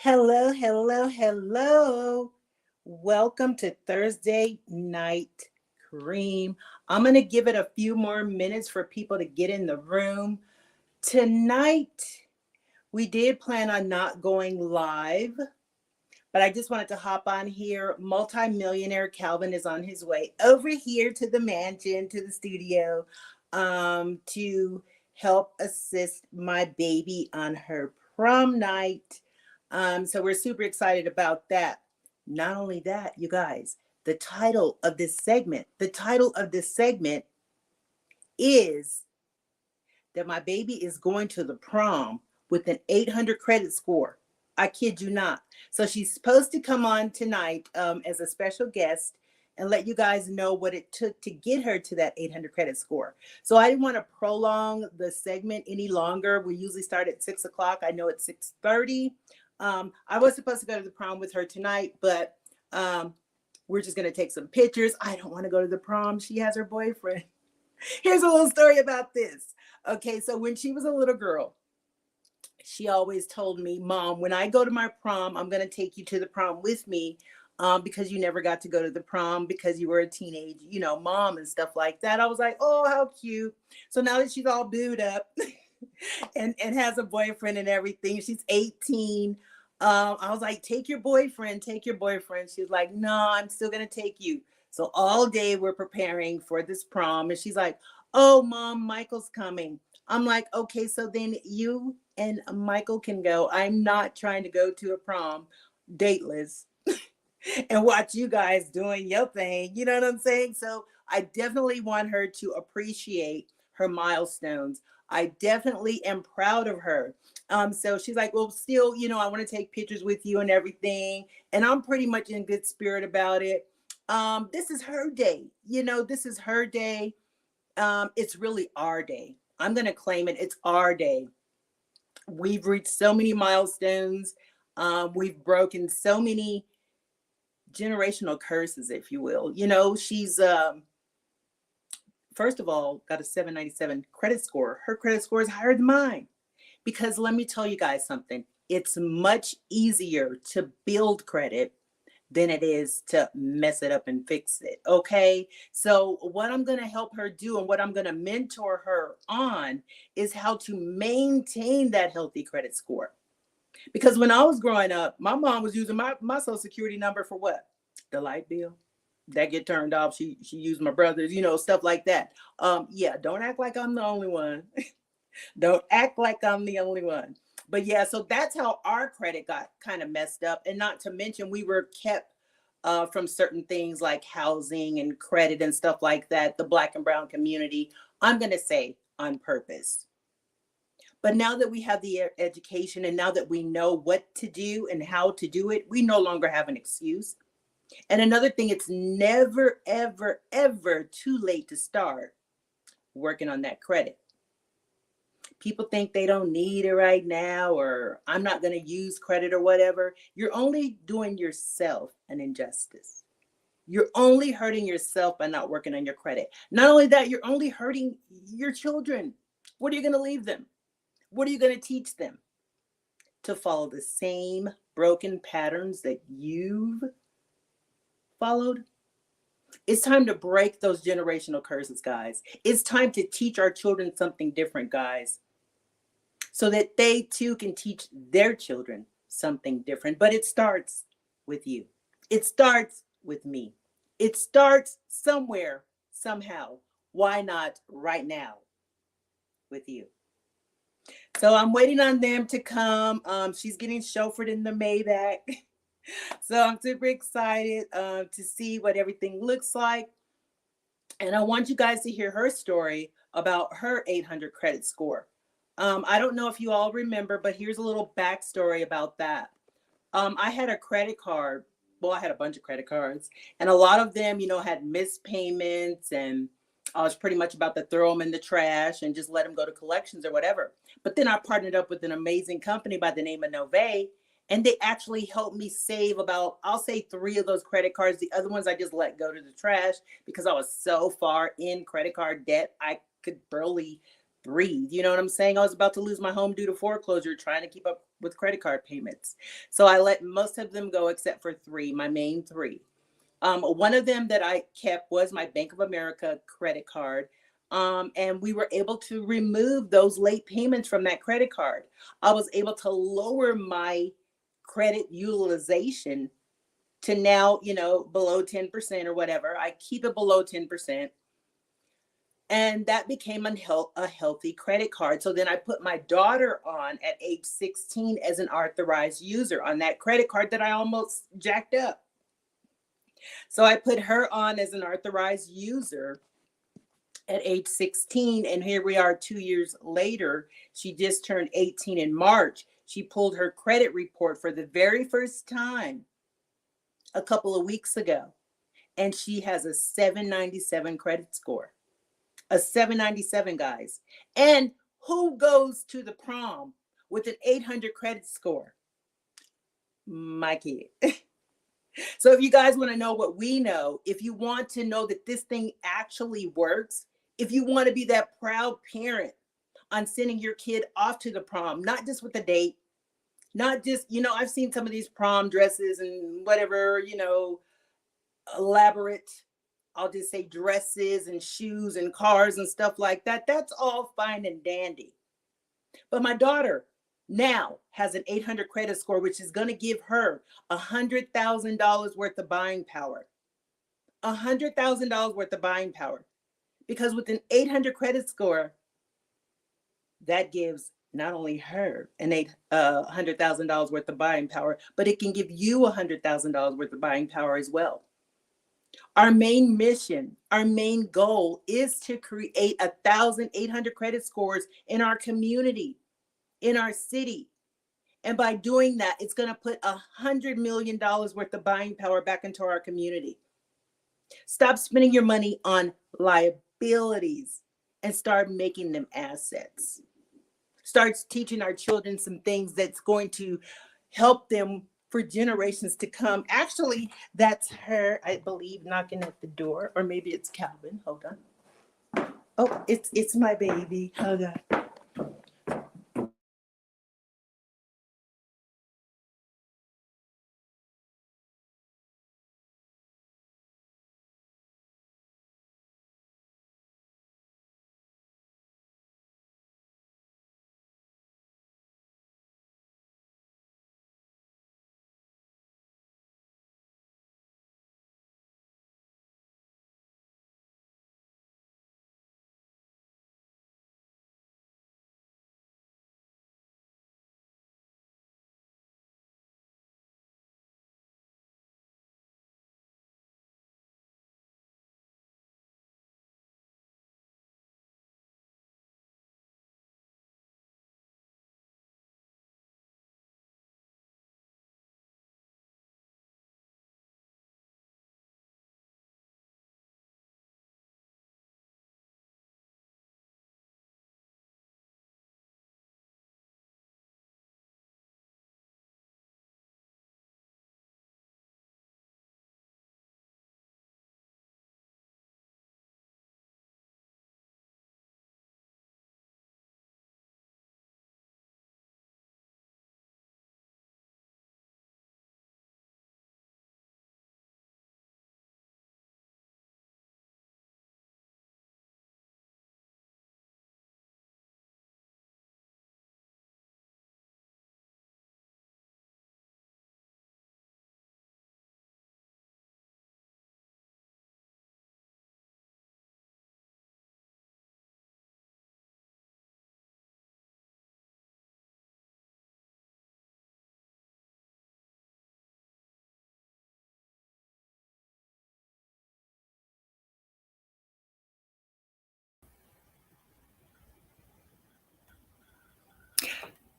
Hello, hello, hello. Welcome to Thursday Night Cream. I'm going to give it a few more minutes for people to get in the room. Tonight, we did plan on not going live, but I just wanted to hop on here. Multi-millionaire Calvin is on his way over here to the mansion, to the studio, to help assist my baby on her prom night. So we're super excited about that. Not only that, you guys, the title of this segment is that my baby is going to the prom with an 800 credit score. I kid you not. So she's supposed to come on tonight as a special guest and let you guys know what it took to get her to that 800 credit score. So I didn't want to prolong the segment any longer. We usually start at 6 o'clock. I know it's 6:30. I was supposed to go to the prom with her tonight, but we're just going to take some pictures. I don't want to go to the prom. She has her boyfriend. Here's a little story about this. Okay, so when she was a little girl, she always told me, Mom, when I go to my prom, I'm going to take you to the prom with me because you never got to go to the prom because you were a teenage, mom and stuff like that. I was like, oh, how cute. So now that she's all booed up and has a boyfriend and everything, she's 18. I was like, take your boyfriend. She was like, no, I'm still going to take you. So all day we're preparing for this prom. And she's like, oh, Mom, Michael's coming. I'm like, okay, so then you and Michael can go. I'm not trying to go to a prom dateless and watch you guys doing your thing. You know what I'm saying? So I definitely want her to appreciate her milestones. I definitely am proud of her. So she's like, well, still, I want to take pictures with you and everything. And I'm pretty much in good spirit about it. This is her day. This is her day. It's really our day. I'm going to claim it. It's our day. We've reached so many milestones. We've broken so many generational curses, if you will. She's first of all got a 797 credit score. Her credit score is higher than mine because let me tell you guys something. It's much easier to build credit than it is to mess it up and fix it. Okay. So what I'm going to help her do and what I'm going to mentor her on is how to maintain that healthy credit score. Because when I was growing up, my mom was using my social security number for what? The light bill. That get turned off. She used my brother's, stuff like that. Yeah, don't act like I'm the only one. Don't act like I'm the only one. But yeah, so that's how our credit got kind of messed up. And not to mention, we were kept from certain things like housing and credit and stuff like that, the Black and brown community, I'm going to say on purpose. But now that we have the education and now that we know what to do and how to do it, we no longer have an excuse. And another thing, it's never, ever, ever too late to start working on that credit. People think they don't need it right now, or I'm not going to use credit or whatever. You're only doing yourself an injustice. You're only hurting yourself by not working on your credit. Not only that, you're only hurting your children. What are you going to leave them? What are you going to teach them? To follow the same broken patterns that you've followed? It's time to break those generational curses, guys. It's time to teach our children something different, guys, so that they too can teach their children something different. But it starts with you. It starts with me. It starts somewhere, somehow. Why not right now with you? So I'm waiting on them to come. She's getting chauffeured in the Maybach. So I'm super excited to see what everything looks like. And I want you guys to hear her story about her 800 credit score. I don't know if you all remember, but here's a little backstory about that. I had a credit card. Well, I had a bunch of credit cards, and a lot of them, had missed payments, and I was pretty much about to throw them in the trash and just let them go to collections or whatever. But then I partnered up with an amazing company by the name of Nove, and they actually helped me save about, I'll say 3 of those credit cards. The other ones I just let go to the trash because I was so far in credit card debt, I could barely 3. You know what I'm saying? I was about to lose my home due to foreclosure, trying to keep up with credit card payments. So I let most of them go except for 3, my main 3. One of them that I kept was my Bank of America credit card. And we were able to remove those late payments from that credit card. I was able to lower my credit utilization to now, below 10% or whatever. I keep it below 10%. And that became a healthy credit card. So then I put my daughter on at age 16 as an authorized user on that credit card that I almost jacked up. So I put her on as an authorized user at age 16. And here we are 2 years later. She just turned 18 in March. She pulled her credit report for the very first time a couple of weeks ago. And she has a 797 credit score. A 797, guys. And who goes to the prom with an 800 credit score? My kid. So if you guys want to know what we know, if you want to know that this thing actually works, if you want to be that proud parent on sending your kid off to the prom, not just with a date, not just, I've seen some of these prom dresses and whatever, elaborate, I'll just say dresses and shoes and cars and stuff like that. That's all fine and dandy. But my daughter now has an 800 credit score, which is going to give her $100,000 worth of buying power. $100,000 worth of buying power. Because with an 800 credit score, that gives not only her an $100,000 worth of buying power, but it can give you $100,000 worth of buying power as well. Our main mission, our main goal is to create 1,800 credit scores in our community, in our city. And by doing that, it's going to put $100 million worth of buying power back into our community. Stop spending your money on liabilities and start making them assets. Start teaching our children some things that's going to help them for generations to come. Actually, that's her, I believe, knocking at the door, or maybe it's Calvin. Hold on. Oh, it's my baby. Hold on.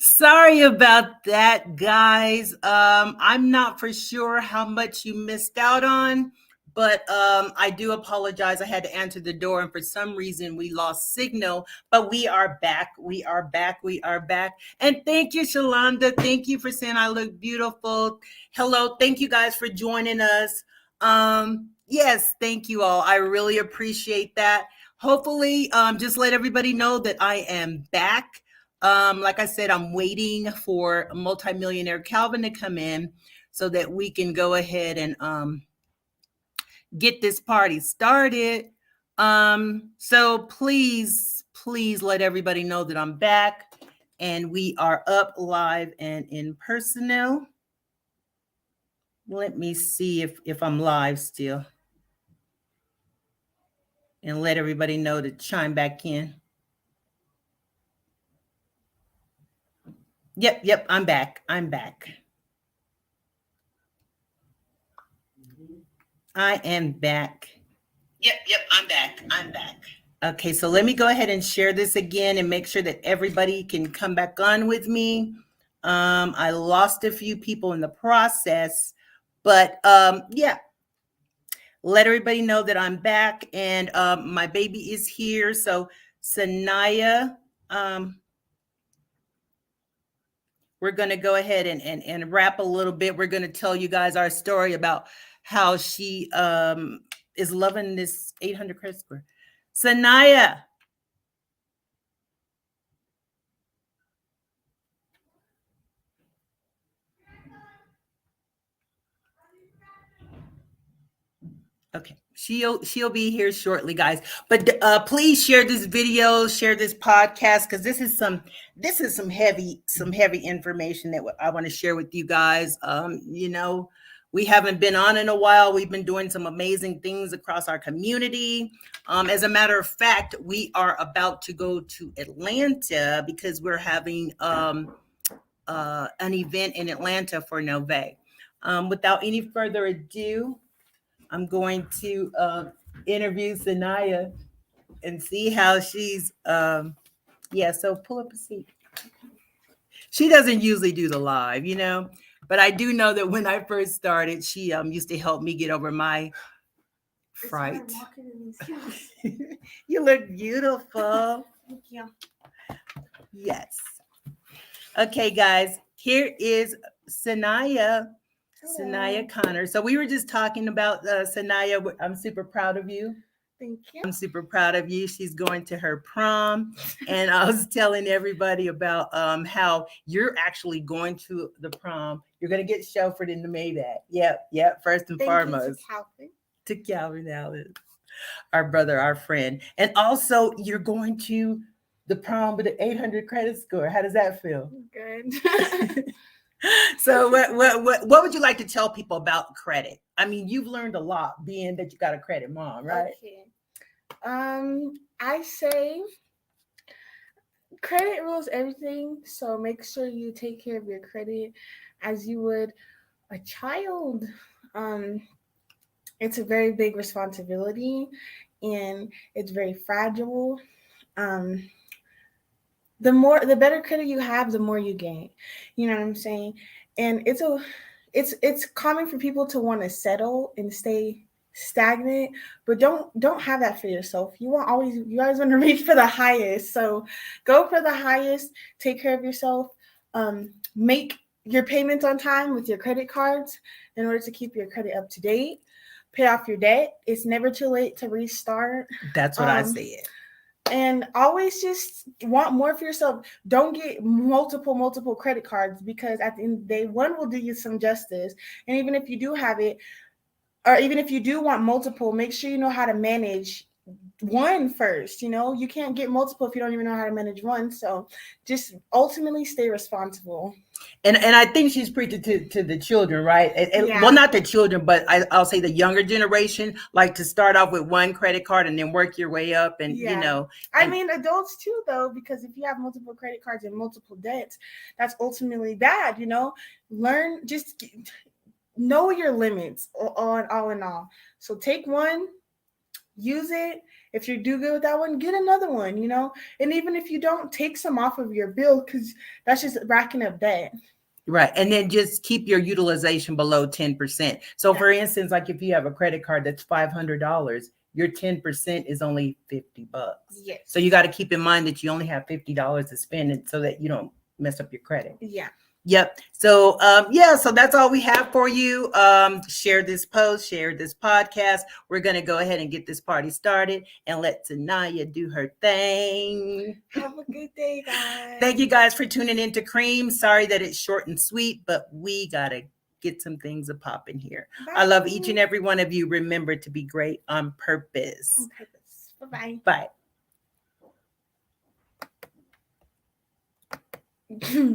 Sorry about that, guys. I'm not for sure how much you missed out on, but I do apologize. I had to answer the door, and for some reason we lost signal. But we are back. We are back. We are back. And thank you, Shalonda. Thank you for saying I look beautiful. Hello. Thank you guys for joining us. Yes, thank you all. I really appreciate that. hopefully, just let everybody know that I am back. Like I said, I'm waiting for multimillionaire Calvin to come in so that we can go ahead and get this party started. So please let everybody know that I'm back and we are up live and in person now. Let me see if I'm live still. And let everybody know to chime back in. Yep, I'm back. I'm back. I am back. Yep, I'm back. I'm back. Okay, so let me go ahead and share this again and make sure that everybody can come back on with me. I lost a few people in the process, but yeah, let everybody know that I'm back and my baby is here. So Sanaya, we're going to go ahead and wrap a little bit. We're going to tell you guys our story about how she is loving this 800 credit score. Sanaya. Okay, she'll be here shortly, guys. But please share this video, share this podcast, because this is some heavy information that I want to share with you guys. We haven't been on in a while. We've been doing some amazing things across our community. As a matter of fact, we are about to go to Atlanta because we're having an event in Atlanta for Nove. Without any further ado, I'm going to interview Sanaya and see how she's, so pull up a seat. She doesn't usually do the live, but I do know that when I first started, she used to help me get over my fright. You look beautiful. Thank you. Yes. Okay, guys, here is Sanaya. Hello. Sanaya Connor. So we were just talking about Sanaya. I'm super proud of you. Thank you. I'm super proud of you. She's going to her prom. And I was telling everybody about how you're actually going to the prom. You're going to get chauffeured into Maybach. Yep. First and foremost. To Calvin Allen, our brother, our friend. And also, you're going to the prom with an 800 credit score. How does that feel? Good. So what would you like to tell people about credit? I mean, you've learned a lot being that you got a credit mom, right? Okay. I say credit rules everything. So make sure you take care of your credit as you would a child. It's a very big responsibility and it's very fragile. The better credit you have, the more you gain. You know what I'm saying? And it's common for people to want to settle and stay stagnant, but don't have that for yourself. You always want to reach for the highest. So go for the highest, take care of yourself, make your payments on time with your credit cards in order to keep your credit up to date. Pay off your debt. It's never too late to restart. That's what I said. And always just want more for yourself. Don't get multiple credit cards because at the end of the day, one will do you some justice. And even if you do have it, or even if you do want multiple, make sure you know how to manage one first. You can't get multiple if you don't even know how to manage one. So just ultimately stay responsible. And I think she's preaching to the children, right? Yeah. Well, not the children, but I'll say the younger generation, like to start off with one credit card and then work your way up. And, I mean, adults too, though, because if you have multiple credit cards and multiple debts, that's ultimately bad, Learn, just know your limits on all in all. So take one, use it. If you do good with that one, get another one, And even if you don't, take some off of your bill because that's just racking up debt. Right. And then just keep your utilization below 10%. So for instance, like if you have a credit card that's $500, your 10% is only $50. Yes. So you got to keep in mind that you only have $50 to spend so that you don't mess up your credit. Yeah. Yep. So so that's all we have for you. Share this post, share this podcast. We're gonna go ahead and get this party started and let Tanaya do her thing. Have a good day, guys. Thank you guys for tuning in to C.R.E.A.M. Sorry that it's short and sweet, but we gotta get some things a popping here. Bye. I love each and every one of you. Remember to be great on purpose. On purpose. Bye-bye. Bye.